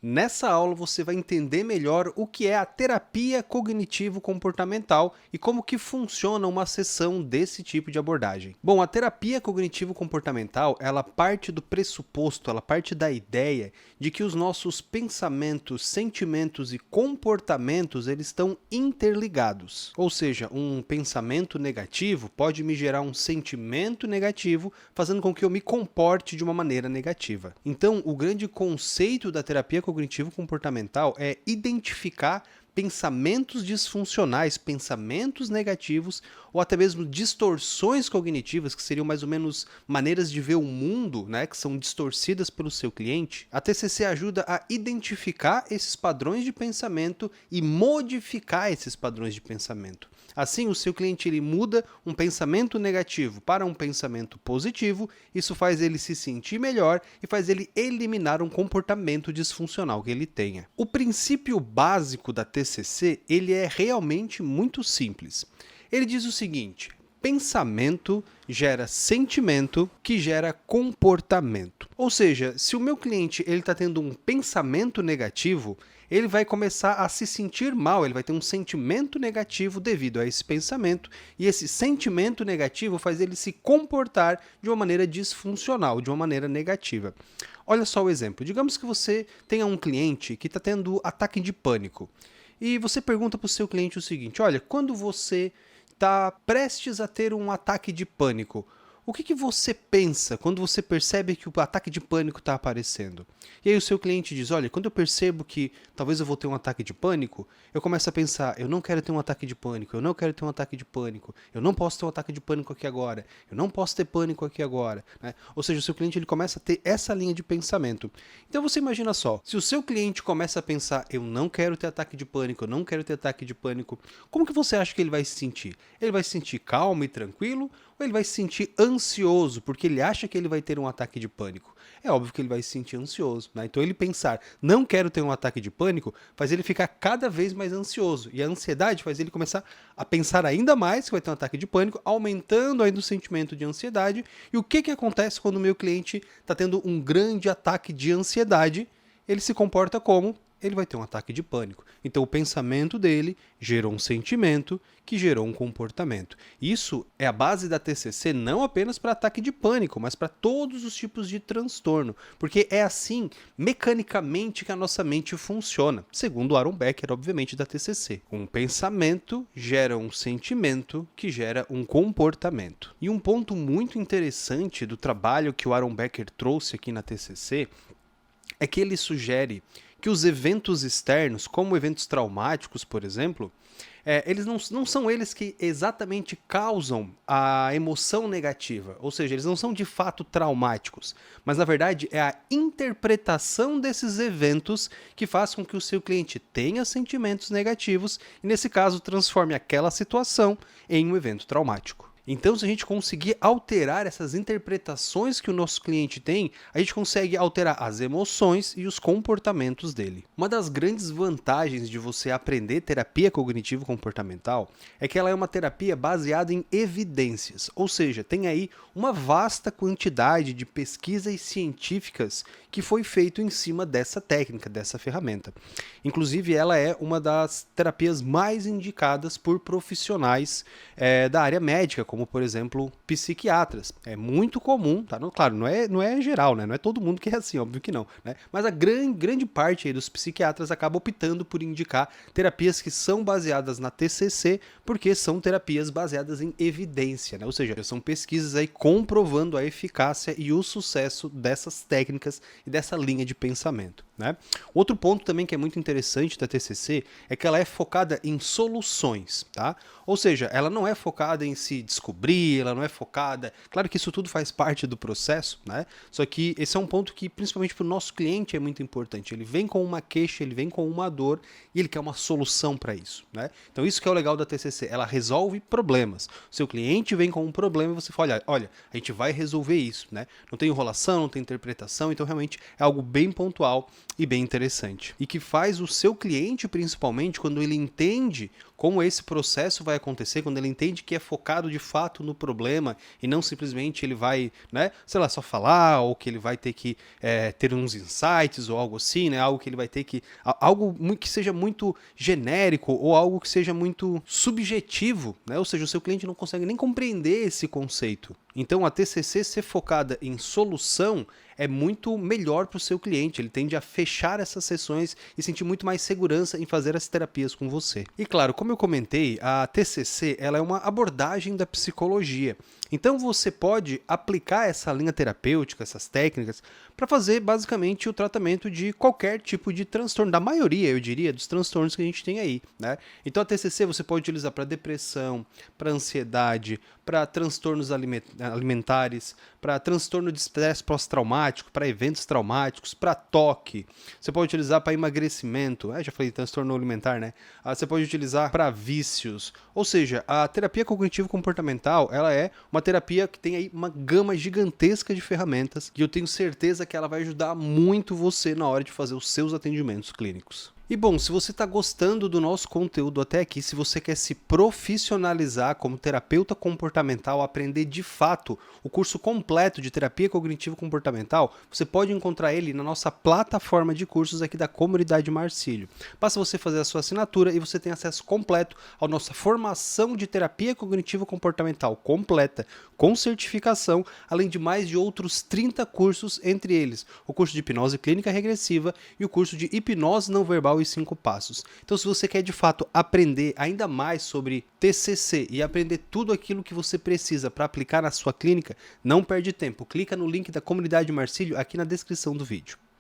Nessa aula você vai entender melhor o que é a terapia cognitivo-comportamental e como que funciona uma sessão desse tipo de abordagem. Bom, a terapia cognitivo-comportamental, ela parte do pressuposto, ela parte da ideia de que os nossos pensamentos, sentimentos e comportamentos, eles estão interligados. Ou seja, um pensamento negativo pode me gerar um sentimento negativo, fazendo com que eu me comporte de uma maneira negativa. Então, o grande conceito da terapia cognitivo-comportamental é identificar pensamentos disfuncionais, pensamentos negativos ou até mesmo distorções cognitivas, que seriam mais ou menos maneiras de ver o mundo, né, que são distorcidas pelo seu cliente. A TCC ajuda a identificar esses padrões de pensamento e modificar esses padrões de pensamento. Assim, o seu cliente ele muda um pensamento negativo para um pensamento positivo, isso faz ele se sentir melhor e faz ele eliminar um comportamento disfuncional que ele tenha. O princípio básico da TCC, ele é realmente muito simples. Ele diz o seguinte: pensamento gera sentimento, que gera comportamento. Ou seja, se o meu cliente está tendo um pensamento negativo, ele vai começar a se sentir mal, ele vai ter um sentimento negativo devido a esse pensamento, e esse sentimento negativo faz ele se comportar de uma maneira disfuncional, de uma maneira negativa. Olha só o exemplo. Digamos que você tenha um cliente que está tendo ataque de pânico, e você pergunta para o seu cliente o seguinte: olha, quando você está prestes a ter um ataque de pânico, o que você pensa quando você percebe que o ataque de pânico está aparecendo? E aí o seu cliente diz: olha, quando eu percebo que talvez eu vou ter um ataque de pânico, eu começo a pensar: eu não quero ter um ataque de pânico, eu não quero ter um ataque de pânico, eu não posso ter um ataque de pânico aqui agora, eu não posso ter pânico aqui agora, né? Ou seja, o seu cliente ele começa a ter essa linha de pensamento. Então você imagina só, se o seu cliente começa a pensar: eu não quero ter ataque de pânico, eu não quero ter ataque de pânico, como que você acha que ele vai se sentir? Ele vai se sentir calmo e tranquilo, ou ele vai se sentir ansioso, porque ele acha que ele vai ter um ataque de pânico? É óbvio que ele vai se sentir ansioso, né? Então ele pensar, não quero ter um ataque de pânico, faz ele ficar cada vez mais ansioso. E a ansiedade faz ele começar a pensar ainda mais que vai ter um ataque de pânico, aumentando ainda o sentimento de ansiedade. E o que acontece quando o meu cliente está tendo um grande ataque de ansiedade? Ele se comporta como? Ele vai ter um ataque de pânico. Então o pensamento dele gerou um sentimento que gerou um comportamento. Isso é a base da TCC não apenas para ataque de pânico, mas para todos os tipos de transtorno, porque é assim, mecanicamente, que a nossa mente funciona, segundo Aaron Becker, obviamente, da TCC. Um pensamento gera um sentimento que gera um comportamento. E um ponto muito interessante do trabalho que o Aaron Becker trouxe aqui na TCC é que ele sugere que os eventos externos, como eventos traumáticos, por exemplo, eles não são eles que exatamente causam a emoção negativa, ou seja, eles não são de fato traumáticos, mas na verdade é a interpretação desses eventos que faz com que o seu cliente tenha sentimentos negativos e, nesse caso, transforme aquela situação em um evento traumático. Então, se a gente conseguir alterar essas interpretações que o nosso cliente tem, a gente consegue alterar as emoções e os comportamentos dele. Uma das grandes vantagens de você aprender terapia cognitivo-comportamental é que ela é uma terapia baseada em evidências, ou seja, tem aí uma vasta quantidade de pesquisas científicas que foi feito em cima dessa técnica, dessa ferramenta. Inclusive, ela é uma das terapias mais indicadas por profissionais da área médica, como, por exemplo, psiquiatras. É muito comum, tá? Claro, não é geral, né? Não é todo mundo que é assim, óbvio que não, né? Mas a grande parte aí dos psiquiatras acaba optando por indicar terapias que são baseadas na TCC, porque são terapias baseadas em evidência, né? Ou seja, são pesquisas aí comprovando a eficácia e o sucesso dessas técnicas e dessa linha de pensamento, né? Outro ponto também que é muito interessante da TCC é que ela é focada em soluções, tá? Ou seja, ela não é focada em se descobrir, ela não é focada... Claro que isso tudo faz parte do processo, né? Só que esse é um ponto que, principalmente para o nosso cliente, é muito importante. Ele vem com uma queixa, ele vem com uma dor e ele quer uma solução para isso, né? Então isso que é o legal da TCC, ela resolve problemas. O seu cliente vem com um problema e você fala: olha, a gente vai resolver isso, né? Não tem enrolação, não tem interpretação, então realmente é algo bem pontual e bem interessante. E que faz o seu cliente, principalmente, quando ele entende como esse processo vai acontecer, quando ele entende que é focado de fato fato no problema e não simplesmente ele vai, né, sei lá, só falar, ou que ele vai ter que ter uns insights ou algo assim, né, algo que ele vai ter que, algo que seja muito genérico ou algo que seja muito subjetivo, né, ou seja, o seu cliente não consegue nem compreender esse conceito. Então a TCC ser focada em solução é muito melhor para o seu cliente, ele tende a fechar essas sessões e sentir muito mais segurança em fazer as terapias com você. E claro, como eu comentei, a TCC ela é uma abordagem da psicologia, então você pode aplicar essa linha terapêutica, essas técnicas, para fazer basicamente o tratamento de qualquer tipo de transtorno, da maioria, eu diria, dos transtornos que a gente tem aí, né? Então a TCC você pode utilizar para depressão, para ansiedade, para transtornos alimentares, para transtorno de estresse pós-traumático, para eventos traumáticos, para toque. Você pode utilizar para emagrecimento, já falei transtorno alimentar, né? Você pode utilizar para vícios. Ou seja, a terapia cognitivo-comportamental, ela é uma terapia que tem aí uma gama gigantesca de ferramentas e eu tenho certeza que ela vai ajudar muito você na hora de fazer os seus atendimentos clínicos. E bom, se você está gostando do nosso conteúdo até aqui, se você quer se profissionalizar como terapeuta comportamental, aprender de fato o curso completo de terapia cognitivo-comportamental, você pode encontrar ele na nossa plataforma de cursos aqui da comunidade Marcílio. Basta você fazer a sua assinatura e você tem acesso completo à nossa formação de terapia cognitivo-comportamental completa, com certificação, além de mais de outros 30 cursos, entre eles o curso de hipnose clínica regressiva e o curso de hipnose não verbal e 5 passos. Então, se você quer de fato aprender ainda mais sobre TCC e aprender tudo aquilo que você precisa para aplicar na sua clínica, não perde tempo. Clica no link da comunidade Marcílio aqui na descrição do vídeo.